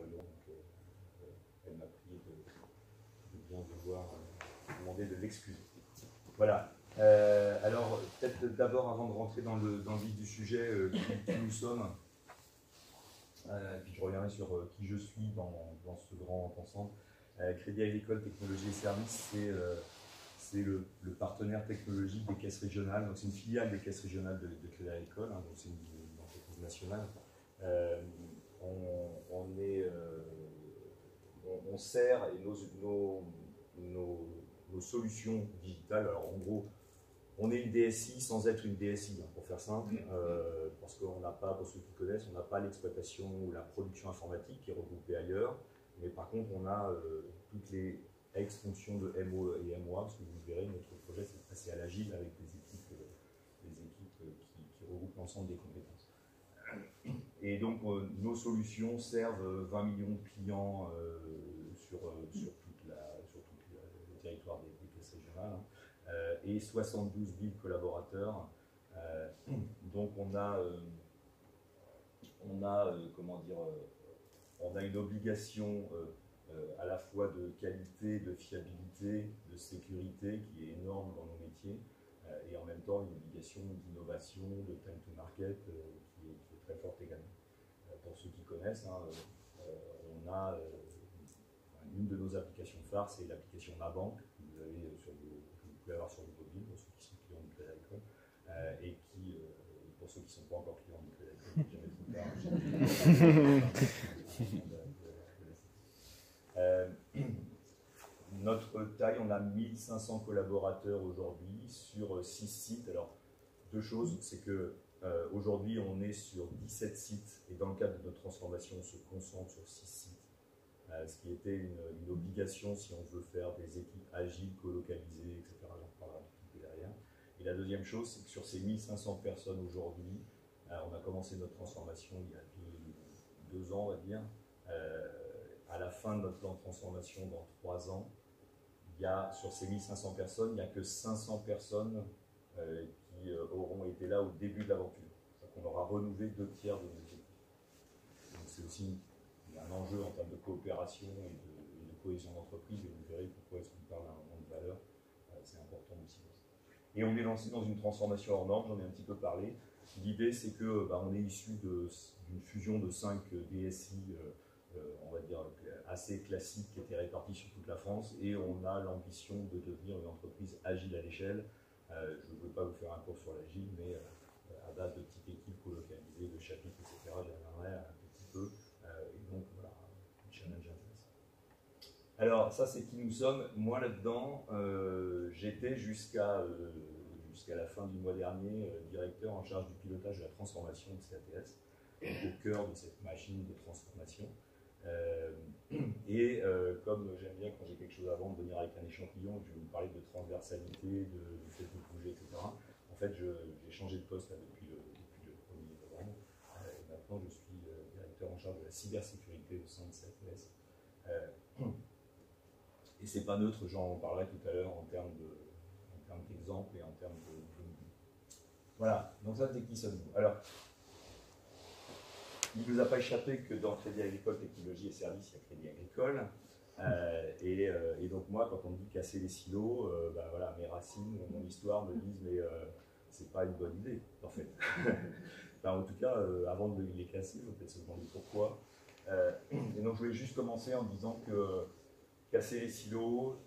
Lyon, donc elle m'a prié de bien devoir demander de l'excuser. Voilà. Alors, peut-être d'abord, avant de rentrer dans le vif du sujet, qui nous sommes, puis je reviendrai sur qui je suis dans ce grand ensemble. Crédit Agricole Technologies et Services, c'est le partenaire technologique des caisses régionales. Donc, c'est une filiale des caisses régionales de Crédit Agricole, hein, donc c'est une entreprise nationale. On sert et nos solutions digitales. Alors, en gros, on est une DSI sans être une DSI, hein, pour faire simple, parce qu'on n'a pas, pour ceux qui connaissent, on n'a pas l'exploitation ou la production informatique qui est regroupée ailleurs, mais par contre, on a toutes les ex-fonctions de MO et MOA, parce que vous verrez, notre projet, c'est passé à l'agile avec des équipes qui regroupent l'ensemble des compétences. Et donc, nos solutions servent 20 millions de clients sur tout le territoire des caisses régionales, hein, et 72 000 collaborateurs. Donc, on a une obligation à la fois de qualité, de fiabilité, de sécurité qui est énorme dans nos métiers, et en même temps une obligation d'innovation, de time to market qui est très forte également. Pour ceux qui connaissent, hein, on a une de nos applications phares, c'est l'application Ma Banque que vous pouvez avoir sur vos mobiles pour ceux qui sont clients du Crédit Agricole, et qui, pour ceux qui ne sont pas encore clients du Crédit Agricole, jamais trop tard. Notre taille, on a 1500 collaborateurs aujourd'hui sur 6 sites. Alors, deux choses, c'est que aujourd'hui, on est sur 17 sites, et dans le cadre de notre transformation, on se concentre sur 6 sites, ce qui était une obligation si on veut faire des équipes agiles, colocalisées, etc. J'en reparlerai un petit peu derrière. Et la deuxième chose, c'est que sur ces 1500 personnes aujourd'hui, on a commencé notre transformation il y a deux ans, on va dire. À la fin de notre plan de transformation, dans 3 ans, sur ces 1500 personnes, il n'y a que 500 personnes qui auront été là au début de l'aventure. On aura renouvelé 2 tiers de nos effectifs. Donc c'est aussi un enjeu en termes de coopération et de cohésion d'entreprise, et vous verrez pourquoi est-ce qu'on parle d'un monde de valeur. C'est important aussi. Et on est lancé dans une transformation hors norme, j'en ai un petit peu parlé. L'idée, c'est que on est issu d'une fusion de 5 DSI, on va dire assez classique, qui étaient répartis sur toute la France, et on a l'ambition de devenir une entreprise agile à l'échelle. Je ne veux pas vous faire un cours sur l'agile, mais à base de petites équipes colocalisées, de chapitres, etc. J'y reviendrai un petit peu. Et donc voilà, un challenge intéressant. Alors ça, c'est qui nous sommes. Moi là-dedans, j'étais jusqu'à la fin du mois dernier directeur en charge du pilotage de la transformation de CATS, au cœur de cette machine de transformation. Comme j'aime bien quand j'ai quelque chose avant de venir avec un échantillon, je vais vous parler de transversalité, du fait de bouger, etc. En fait, j'ai changé de poste là, depuis le 1er novembre. Maintenant, je suis directeur en charge de la cybersécurité au sein de CATS. Et c'est pas neutre, j'en parlerai tout à l'heure en termes d'exemple et en termes de. Voilà, donc ça, c'est qui sommes-nous? Alors, il ne nous a pas échappé que dans Crédit Agricole Technologies et Services, il y a Crédit Agricole. Et donc moi, quand on me dit casser les silos, voilà, mes racines, mon histoire me disent mais c'est pas une bonne idée, en fait. Enfin, en tout cas, avant de les casser, il faut peut-être se demander pourquoi. Et donc je voulais juste commencer en disant que casser les silos,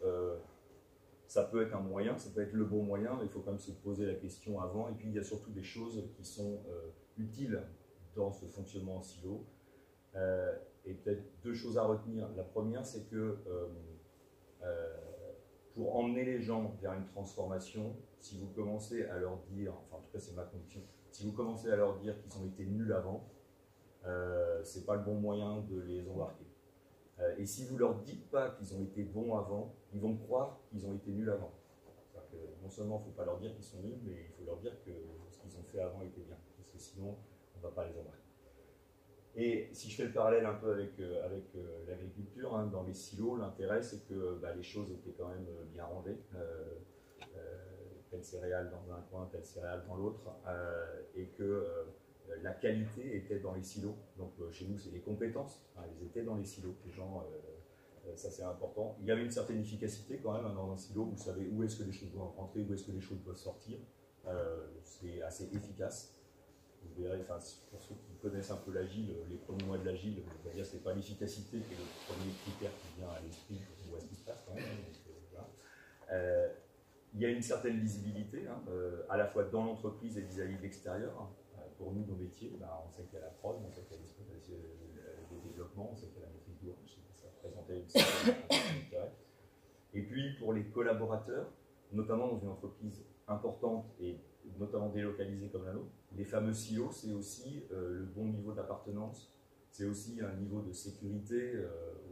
ça peut être un moyen, ça peut être le bon moyen, mais il faut quand même se poser la question avant. Et puis il y a surtout des choses qui sont utiles dans ce fonctionnement en silo. Et peut-être 2 choses à retenir. La première, c'est que pour emmener les gens vers une transformation, si vous commencez à leur dire, enfin en tout cas c'est ma conviction, si vous commencez à leur dire qu'ils ont été nuls avant, c'est pas le bon moyen de les embarquer. Et si vous leur dites pas qu'ils ont été bons avant, ils vont croire qu'ils ont été nuls avant. C'est-à-dire que non seulement il ne faut pas leur dire qu'ils sont nuls, mais il faut leur dire que ce qu'ils ont fait avant était bien, parce que sinon on ne va pas les embarquer. Et si je fais le parallèle un peu avec l'agriculture, hein, dans les silos, l'intérêt c'est que les choses étaient quand même bien rangées. Telle céréale dans un coin, telle céréale dans l'autre, et que la qualité était dans les silos. Donc chez nous, c'est les compétences, hein, elles étaient dans les silos. Les gens, ça c'est important. Il y avait une certaine efficacité quand même, hein, dans un silo. Vous savez où est-ce que les choses doivent rentrer, où est-ce que les choses doivent sortir. C'est assez efficace. Vous verrez, enfin, pour ceux qui connaissent un peu l'agile, les premiers mois de l'agile, c'est pas l'efficacité qui est le premier critère qui vient à l'esprit quand on voit ce qui se passe quand même. Donc, voilà. Il y a une certaine lisibilité, hein, à la fois dans l'entreprise et vis-à-vis de l'extérieur. Pour nous, nos métiers, on sait qu'il y a la prod, on sait qu'il y a des développements, on sait qu'il y a la maîtrise d'ouvrage, ça représentait une certaine intérêt. Et puis pour les collaborateurs, notamment dans une entreprise importante et notamment délocalisée comme la nôtre, les fameux silos, c'est aussi le bon niveau d'appartenance, c'est aussi un niveau de sécurité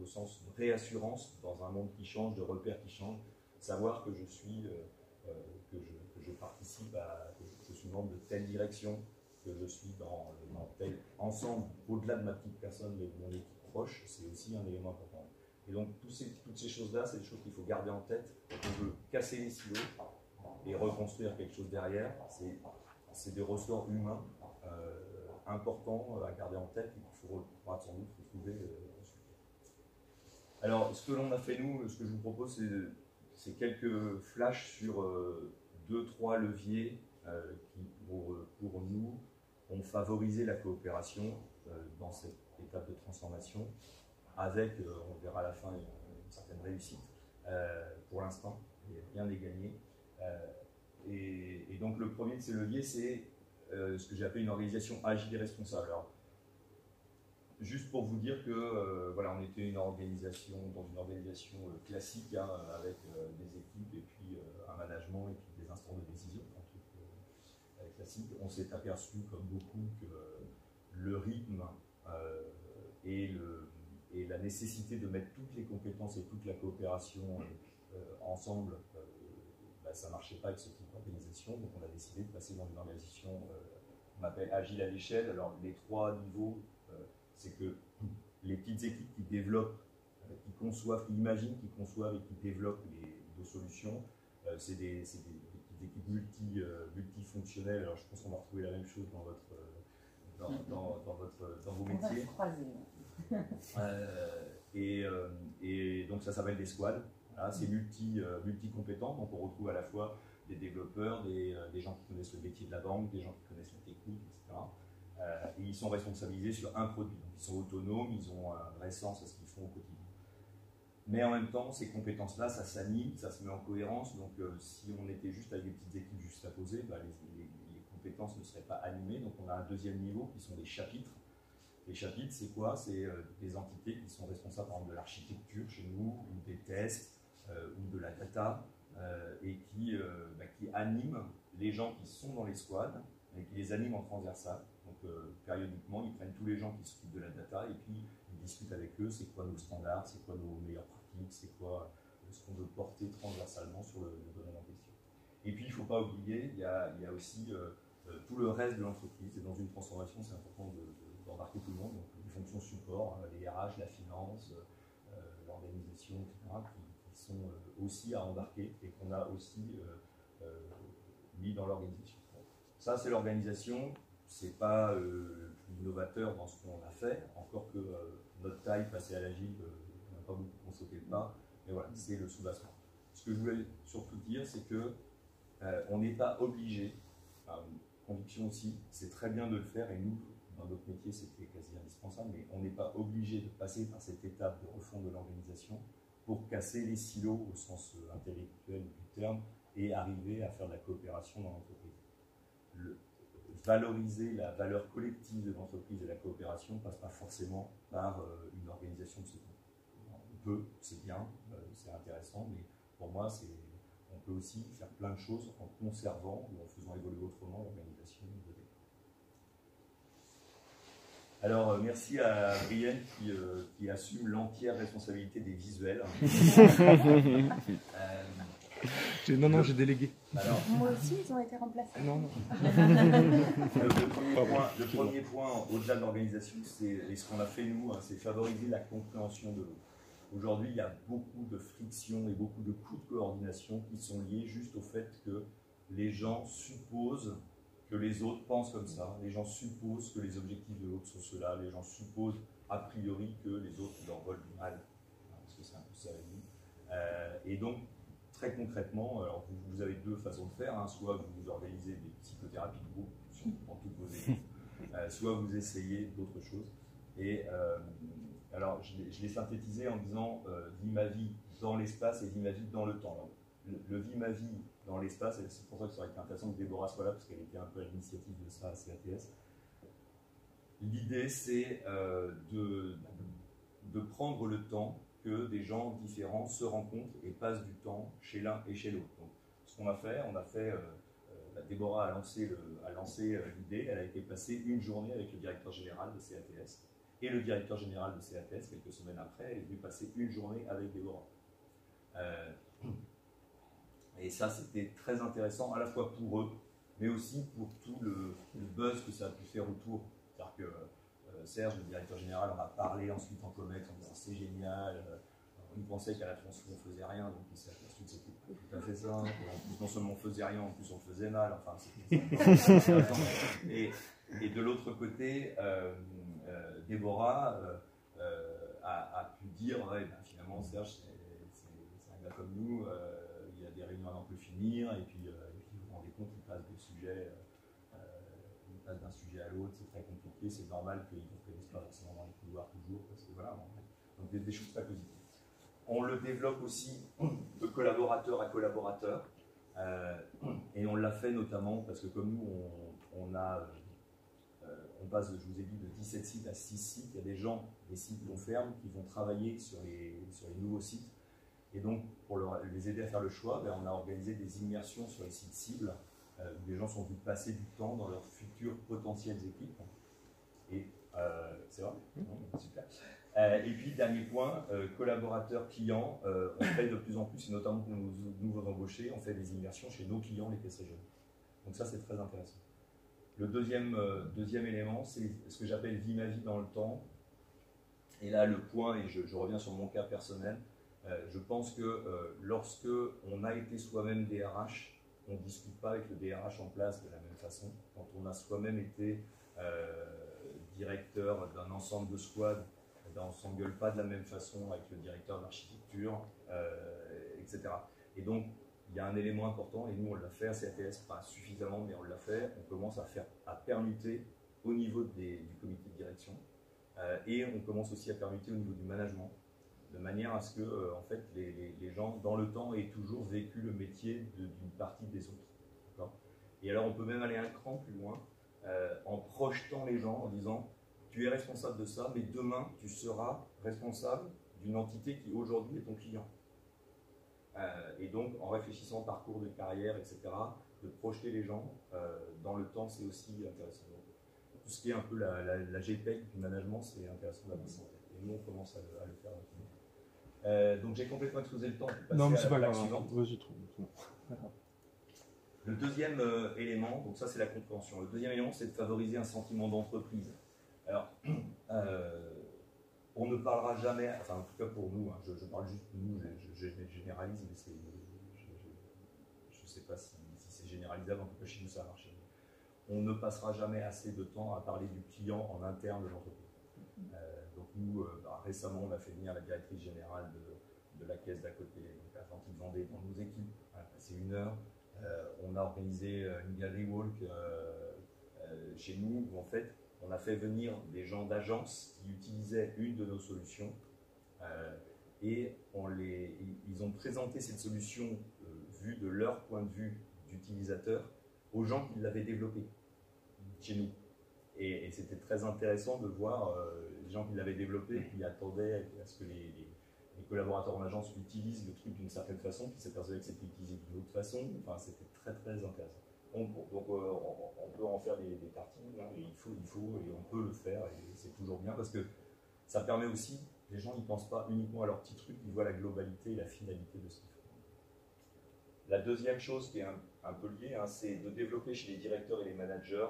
au sens de réassurance dans un monde qui change, de repères qui changent, savoir que je suis, que je participe à, que je suis membre de telle direction, que je suis dans tel ensemble, au-delà de ma petite personne, mais de mon équipe proche, c'est aussi un élément important. Et donc toutes ces choses-là, c'est des choses qu'il faut garder en tête. On veut casser les silos et reconstruire quelque chose derrière. C'est des ressorts humains importants à garder en tête et qu'il faudra sans doute retrouver ensuite. Alors, ce que l'on a fait nous, ce que je vous propose, c'est quelques flashs sur 2-3 leviers qui, pour nous, ont favorisé la coopération dans cette étape de transformation, avec, on verra à la fin, une certaine réussite. Pour l'instant, rien n'est gagné. Et donc le premier de ces leviers, c'est ce que j'ai appelé une organisation agile et responsable. Alors, juste pour vous dire que voilà, on était dans une organisation classique, hein, avec des équipes et puis un management et puis des instants de décision, un truc classique. On s'est aperçu, comme beaucoup, que le rythme et la nécessité de mettre toutes les compétences et toute la coopération ensemble, ça ne marchait pas avec ce type d'organisation. Donc on a décidé de passer dans une organisation qu'on appelle agile à l'échelle. Alors les 3 niveaux, c'est que les petites équipes qui développent, qui conçoivent, qui imaginent, qui conçoivent et qui développent nos solutions, c'est des petites équipes multifonctionnelles. Alors je pense qu'on va retrouver la même chose dans vos métiers. Et donc ça s'appelle des squads. Voilà, c'est multi-compétent, donc on retrouve à la fois des développeurs, des gens qui connaissent le métier de la banque, des gens qui connaissent la technique, etc. Et ils sont responsabilisés sur un produit. Donc ils sont autonomes, ils ont un vrai sens à ce qu'ils font au quotidien. Mais en même temps, ces compétences-là, ça s'anime, ça se met en cohérence. Donc si on était juste avec des petites équipes juste à poser, les compétences ne seraient pas animées. Donc on a un deuxième niveau qui sont des chapitres. Les chapitres, c'est quoi? C'est des entités qui sont responsables, par exemple, de l'architecture chez nous, ou des tests, ou de la data, et qui animent les gens qui sont dans les squads, et qui les animent en transversal. Donc périodiquement, ils prennent tous les gens qui s'occupent de la data, et puis ils discutent avec eux, c'est quoi nos standards, c'est quoi nos meilleures pratiques, c'est quoi ce qu'on veut porter transversalement sur le domaine en question. Et puis il ne faut pas oublier, il y a aussi tout le reste de l'entreprise, et dans une transformation, c'est important d'embarquer tout le monde, donc les fonctions support, les RH, la finance, l'organisation, etc., qui sont aussi à embarquer et qu'on a aussi mis dans l'organisation. Ça, c'est l'organisation, c'est pas le plus innovateur dans ce qu'on a fait, encore que notre taille, passée à l'agile, on n'a pas beaucoup sauté le pas, mais voilà, c'est le soubassement. Ce que je voulais surtout dire, c'est que on n'est pas obligé, conviction aussi, c'est très bien de le faire, et nous, dans notre métier, c'était quasi indispensable, mais on n'est pas obligé de passer par cette étape de refonte de l'organisation pour casser les silos au sens intellectuel du terme et arriver à faire de la coopération dans l'entreprise. Valoriser la valeur collective de l'entreprise et la coopération ne passe pas forcément par une organisation de ce type. On peut, c'est bien, c'est intéressant, mais pour moi, on peut aussi faire plein de choses en conservant ou en faisant évoluer autrement l'organisation de départ. Alors, merci à Brienne qui assume l'entière responsabilité des visuels. Non, j'ai délégué. Alors, moi aussi, ils ont été remplacés. Non. Le premier point, au-delà de l'organisation, c'est ce qu'on a fait nous, c'est favoriser la compréhension de l'autre. Aujourd'hui, il y a beaucoup de frictions et beaucoup de coûts de coordination qui sont liés juste au fait que les gens supposent que les autres pensent comme ça, les gens supposent que les objectifs de l'autre sont ceux-là, les gens supposent a priori que les autres leur veulent du mal, parce que c'est un peu ça la vie. Et donc, très concrètement, alors vous avez deux façons de faire, hein, soit vous organisez des psychothérapies de groupe dans toutes vos équipes, soit vous essayez d'autres choses. Et alors, je l'ai synthétisé en disant vis ma vie dans l'espace et vis ma vie dans le temps. Alors, le vis ma vie dans l'espace, et c'est pour ça que ça aurait été intéressant que Déborah soit là, parce qu'elle était un peu à l'initiative de ça à CATS. L'idée, c'est de prendre le temps que des gens différents se rencontrent et passent du temps chez l'un et chez l'autre. Donc, ce qu'on a fait, Déborah a lancé l'idée, elle a été passer une journée avec le directeur général de CATS, et le directeur général de CATS, quelques semaines après, elle est venue passer une journée avec Déborah. Et ça, c'était très intéressant, à la fois pour eux, mais aussi pour tout le buzz que ça a pu faire autour. C'est-à-dire que Serge, le directeur général, en a parlé ensuite en Comex en disant c'est génial. Il pensait qu'à la France, on ne faisait rien, donc il s'est aperçu que c'était tout à fait ça. En plus, non seulement on ne faisait rien, en plus on le faisait mal. Enfin, et de l'autre côté, Déborah a pu dire ouais, ben, finalement, Serge, c'est un gars comme nous. Il y a des réunions à n'en plus finir, et puis vous vous rendez compte qu'il passe de sujet, il passe d'un sujet à l'autre, c'est très compliqué, c'est normal qu'ils ne vous connaissent pas forcément dans les couloirs toujours, parce que voilà, donc des choses très positives. On le développe aussi de collaborateur à collaborateur, et on l'a fait notamment parce que comme nous, on passe, je vous ai dit, de 17 sites à 6 sites, il y a des gens, des sites qu'on ferme, qui vont travailler sur les nouveaux sites. Et donc, pour les aider à faire le choix, on a organisé des immersions sur les sites cibles, où les gens sont venus passer du temps dans leurs futures potentielles équipes. Et c'est vrai, super. Et puis, dernier point, collaborateurs, clients, on fait de plus en plus, et notamment pour nos nouveaux embauchés, on fait des immersions chez nos clients, les caisses régionales. Donc ça, c'est très intéressant. Le deuxième élément, c'est ce que j'appelle vie ma vie dans le temps. Et là, le point, et je reviens sur mon cas personnel, je pense que lorsque on a été soi-même DRH, on ne discute pas avec le DRH en place de la même façon. Quand on a soi-même été directeur d'un ensemble de squad, on ne s'engueule pas de la même façon avec le directeur d'architecture, etc. Et donc, il y a un élément important, et nous on l'a fait à CATS, pas suffisamment, mais on l'a fait, on commence à permuter au niveau du comité de direction, et on commence aussi à permuter au niveau du management, de manière à ce que en fait, les gens, dans le temps, aient toujours vécu le métier d'une partie des autres. Et alors, on peut même aller un cran plus loin, en projetant les gens, en disant « tu es responsable de ça, mais demain, tu seras responsable d'une entité qui aujourd'hui est ton client ». Et donc, en réfléchissant au parcours de carrière, etc., de projeter les gens dans le temps, c'est aussi intéressant. Donc, tout ce qui est un peu la GPEC du management, c'est intéressant d'avoir ça en tête. Et nous, on commence à le faire. Donc j'ai complètement exposé le temps. Non, mais c'est pas grave. Vas-y, trop. Le deuxième élément, donc ça c'est la compréhension. Le deuxième élément, c'est de favoriser un sentiment d'entreprise. Alors, on ne parlera jamais, enfin en tout cas pour nous, hein, je parle juste de nous, je généralise, mais je ne sais pas si c'est généralisable, en tout cas chez nous ça a marché. On ne passera jamais assez de temps à parler du client en interne de l'entreprise. Donc nous, récemment, on a fait venir la directrice générale de la caisse d'à côté, donc Atlantique Vendée, dans nos équipes. On a passé 1 heure. On a organisé une gallery walk chez nous, où en fait, on a fait venir des gens d'agence qui utilisaient une de nos solutions, et ils ont présenté cette solution vue de leur point de vue d'utilisateur aux gens qui l'avaient développée chez nous. Et c'était très intéressant de voir les gens qui l'avaient développé, qui attendaient à ce que les collaborateurs en agence utilisent le truc d'une certaine façon, qui s'apercevaient que c'était utilisé d'une autre façon. Enfin, c'était très très intéressant. Donc on peut en faire des tartines, hein, et il faut, et on peut le faire, et c'est toujours bien, parce que ça permet aussi, les gens n'y pensent pas uniquement à leur petit truc, ils voient la globalité et la finalité de ce qu'ils font. La deuxième chose qui est un peu liée, hein, c'est de développer chez les directeurs et les managers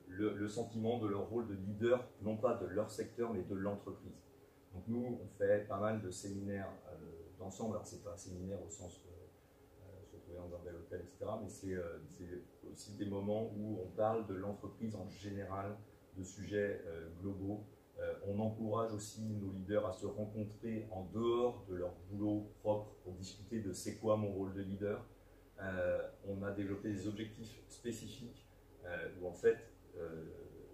le sentiment de leur rôle de leader, non pas de leur secteur, mais de l'entreprise. Donc nous, on fait pas mal de séminaires d'ensemble. Alors c'est pas un séminaire au sens trouver dans un bel hôtel, etc. Mais c'est aussi des moments où on parle de l'entreprise en général, de sujets globaux. On encourage aussi nos leaders à se rencontrer en dehors de leur boulot propre pour discuter de c'est quoi mon rôle de leader. On a développé des objectifs spécifiques où en fait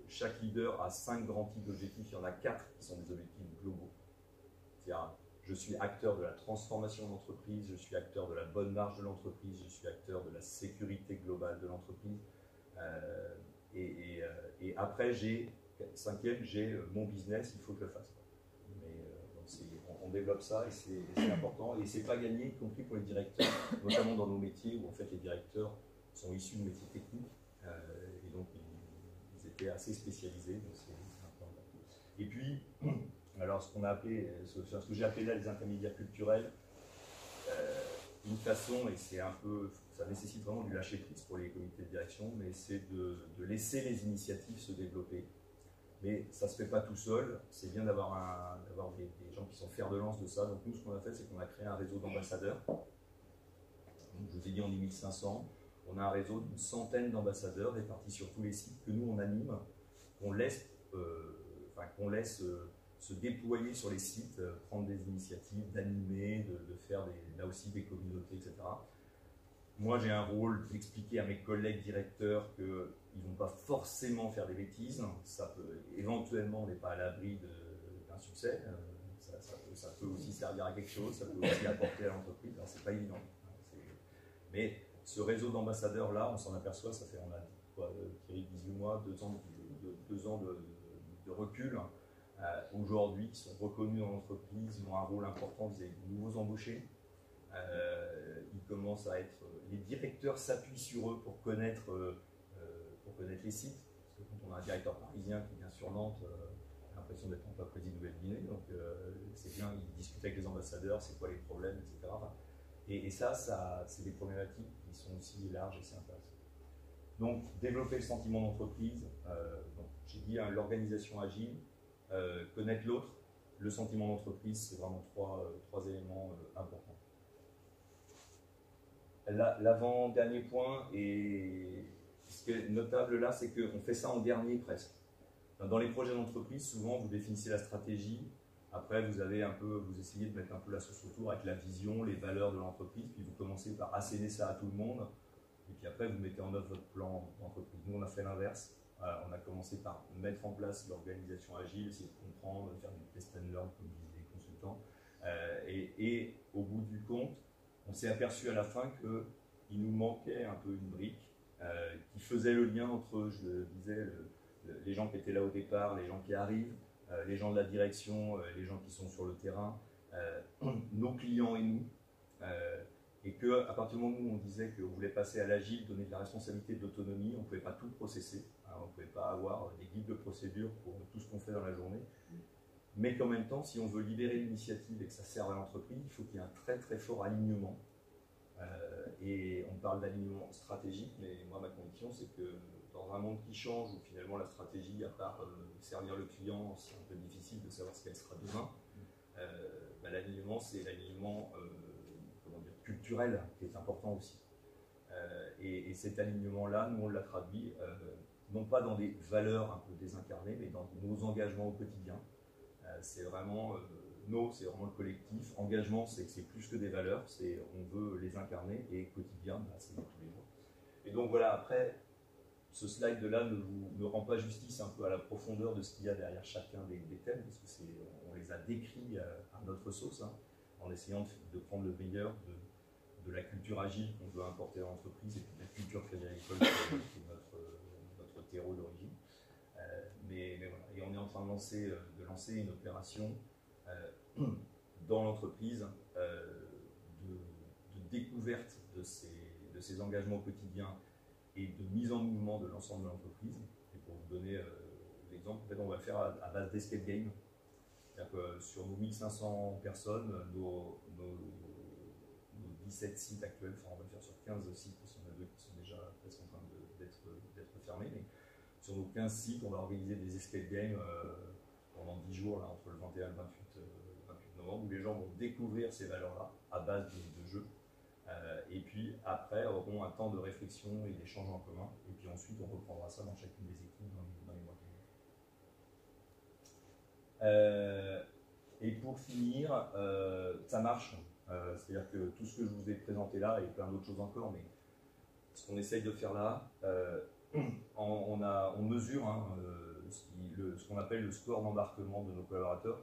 chaque leader a 5 grands types d'objectifs. Il y en a 4 qui sont des objectifs globaux. C'est-à-dire, je suis acteur de la transformation de l'entreprise, je suis acteur de la bonne marge de l'entreprise, je suis acteur de la sécurité globale de l'entreprise. Et après, cinquième, j'ai mon business, il faut que je le fasse. Mais donc on développe ça et c'est important. Et c'est pas gagné, y compris pour les directeurs, notamment dans nos métiers où en fait les directeurs sont issus de métiers techniques et donc ils étaient assez spécialisés. Donc c'est important. Et puis, alors ce qu'on a appelé, ce que j'ai appelé là les intermédiaires culturels, une façon, et c'est un peu, ça nécessite vraiment du lâcher prise pour les comités de direction, mais c'est de laisser les initiatives se développer. Mais ça ne se fait pas tout seul, c'est bien d'avoir des gens qui sont fers de lance de ça. Donc nous, ce qu'on a fait, c'est qu'on a créé un réseau d'ambassadeurs. Je vous ai dit, on est 1500. On a un réseau d'une centaine d'ambassadeurs répartis sur tous les sites que nous, on anime, qu'on laisse se déployer sur les sites, prendre des initiatives, d'animer, de faire là aussi des communautés, etc. Moi, j'ai un rôle d'expliquer à mes collègues directeurs qu'ils ne vont pas forcément faire des bêtises. Ça peut, éventuellement, on n'est pas à l'abri d'un succès. Ça peut aussi servir à quelque chose, ça peut aussi apporter à l'entreprise. Alors, c'est pas évident. Mais ce réseau d'ambassadeurs-là, on s'en aperçoit, on a quoi, Thierry, 18 mois, 2 ans de recul. Aujourd'hui, ils sont reconnus dans l'entreprise, ils ont un rôle important vis-à-vis de nouveaux embauchés. Ils commencent à être. Les directeurs s'appuient sur eux pour connaître les sites. Parce que quand on a un directeur parisien qui vient sur Nantes, on a l'impression d'être en Papouasie Nouvelle-Guinée. Donc c'est bien, ils discutent avec les ambassadeurs, c'est quoi les problèmes, etc. Et ça c'est des problématiques qui sont aussi larges et c'est intéressant. Donc développer le sentiment d'entreprise. J'ai dit l'organisation agile. Connaître l'autre, le sentiment d'entreprise, c'est vraiment trois éléments importants. L'avant-dernier point, et ce qui est notable là, c'est qu'on fait ça en dernier presque. Dans les projets d'entreprise, souvent vous définissez la stratégie, après vous essayez de mettre un peu la sauce autour avec la vision, les valeurs de l'entreprise, puis vous commencez par asséner ça à tout le monde, et puis après vous mettez en œuvre votre plan d'entreprise. Nous on a fait l'inverse. On a commencé par mettre en place l'organisation agile, essayer de comprendre, faire du test and learn comme disent les consultants. Et au bout du compte, on s'est aperçu à la fin qu'il nous manquait un peu une brique qui faisait le lien entre, je le disais, les gens qui étaient là au départ, les gens qui arrivent, les gens de la direction, les gens qui sont sur le terrain, nos clients et nous. Et qu'à partir du moment où on disait qu'on voulait passer à l'agile, donner de la responsabilité de l'autonomie, on ne pouvait pas tout processer, on ne pouvait pas avoir des guides de procédure pour tout ce qu'on fait dans la journée, mais qu'en même temps, si on veut libérer l'initiative et que ça serve à l'entreprise, il faut qu'il y ait un très très fort alignement. Et on parle d'alignement stratégique, mais moi ma conviction c'est que dans un monde qui change, où finalement la stratégie, à part servir le client, c'est un peu difficile de savoir ce qu'elle sera demain, l'alignement c'est l'alignement culturel qui est important aussi. Et cet alignement-là, nous on l'a traduit, non pas dans des valeurs un peu désincarnées, mais dans nos engagements au quotidien. C'est vraiment c'est vraiment le collectif. Engagement, c'est plus que des valeurs, on veut les incarner, et quotidien, c'est tous les jours. Et donc voilà, après, ce slide-là ne rend pas justice un peu à la profondeur de ce qu'il y a derrière chacun des thèmes, parce que on les a décrits à notre sauce, en essayant de prendre le meilleur de la culture agile qu'on veut importer dans l'entreprise et puis de la culture crédit agricole qui est notre terreau d'origine. Mais voilà, et on est en train de lancer une opération dans l'entreprise de découverte de ces engagements au quotidien et de mise en mouvement de l'ensemble de l'entreprise. Et pour vous donner l'exemple, en fait, on va le faire à base d'escape game. C'est-à-dire que sur nos 1500 personnes, nos 17 sites actuels, enfin on va le faire sur 15 sites, parce qu'il y en a 2 qui sont déjà presque en train d'être fermés, mais sur nos 15 sites, on va organiser des escape games pendant 10 jours, là, entre le 21 et le 28 novembre, où les gens vont découvrir ces valeurs-là à base de jeux. Et puis après, auront un temps de réflexion et d'échange en commun. Et puis ensuite, on reprendra ça dans chacune des équipes dans les mois qui viennent. Et pour finir, ça marche. C'est-à-dire que tout ce que je vous ai présenté là, et plein d'autres choses encore, mais ce qu'on essaye de faire là, on mesure ce qu'on appelle le score d'embarquement de nos collaborateurs.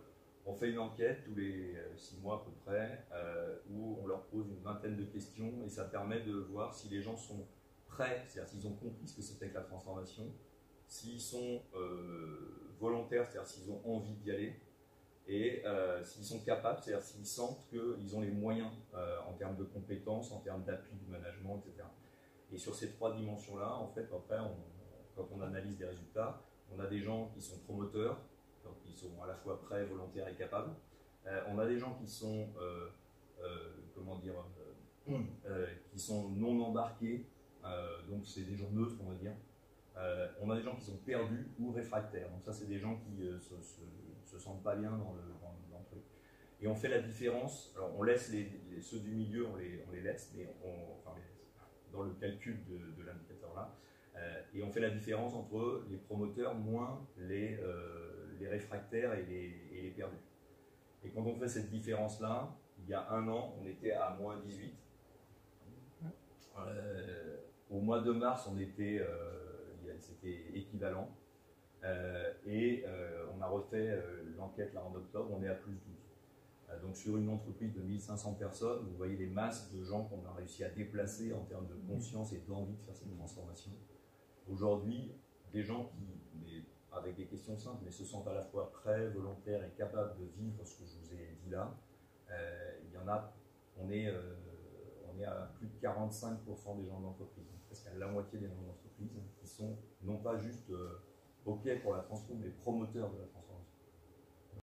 On fait une enquête tous les 6 mois à peu près, où on leur pose une vingtaine de questions, et ça permet de voir si les gens sont prêts, c'est-à-dire s'ils ont compris ce que c'était que la transformation, s'ils sont volontaires, c'est-à-dire s'ils ont envie d'y aller, et s'ils sont capables, c'est-à-dire s'ils sentent qu'ils ont les moyens en termes de compétences, en termes d'appui du management, etc. Et sur ces 3 dimensions-là, en fait, après, quand on analyse des résultats, on a des gens qui sont promoteurs, donc ils sont à la fois prêts, volontaires et capables. On a des gens qui sont, qui sont non embarqués, donc c'est des gens neutres, on va dire. On a des gens qui sont perdus ou réfractaires. Donc ça, c'est des gens qui se sentent pas bien dans le truc. Et on fait la différence. Alors on laisse ceux du milieu, on les laisse, mais dans le calcul de l'indicateur là. Et on fait la différence entre les promoteurs moins les réfractaires et les perdus. Et quand on fait cette différence-là, il y a 1 an, on était à moins 18. Au mois de mars, c'était équivalent. On a refait l'enquête là en octobre, on est à plus 12. Donc sur une entreprise de 1500 personnes, vous voyez les masses de gens qu'on a réussi à déplacer en termes de conscience et d'envie de faire cette transformation. Aujourd'hui, des gens avec des questions simples, mais se sentent à la fois prêts, volontaires et capables de vivre ce que je vous ai dit là, il y en a, on est à plus de 45% des gens de l'entreprise, presque à la moitié des gens de l'entreprise, qui sont non pas juste OK pour la transformation, mais promoteurs de la transformation.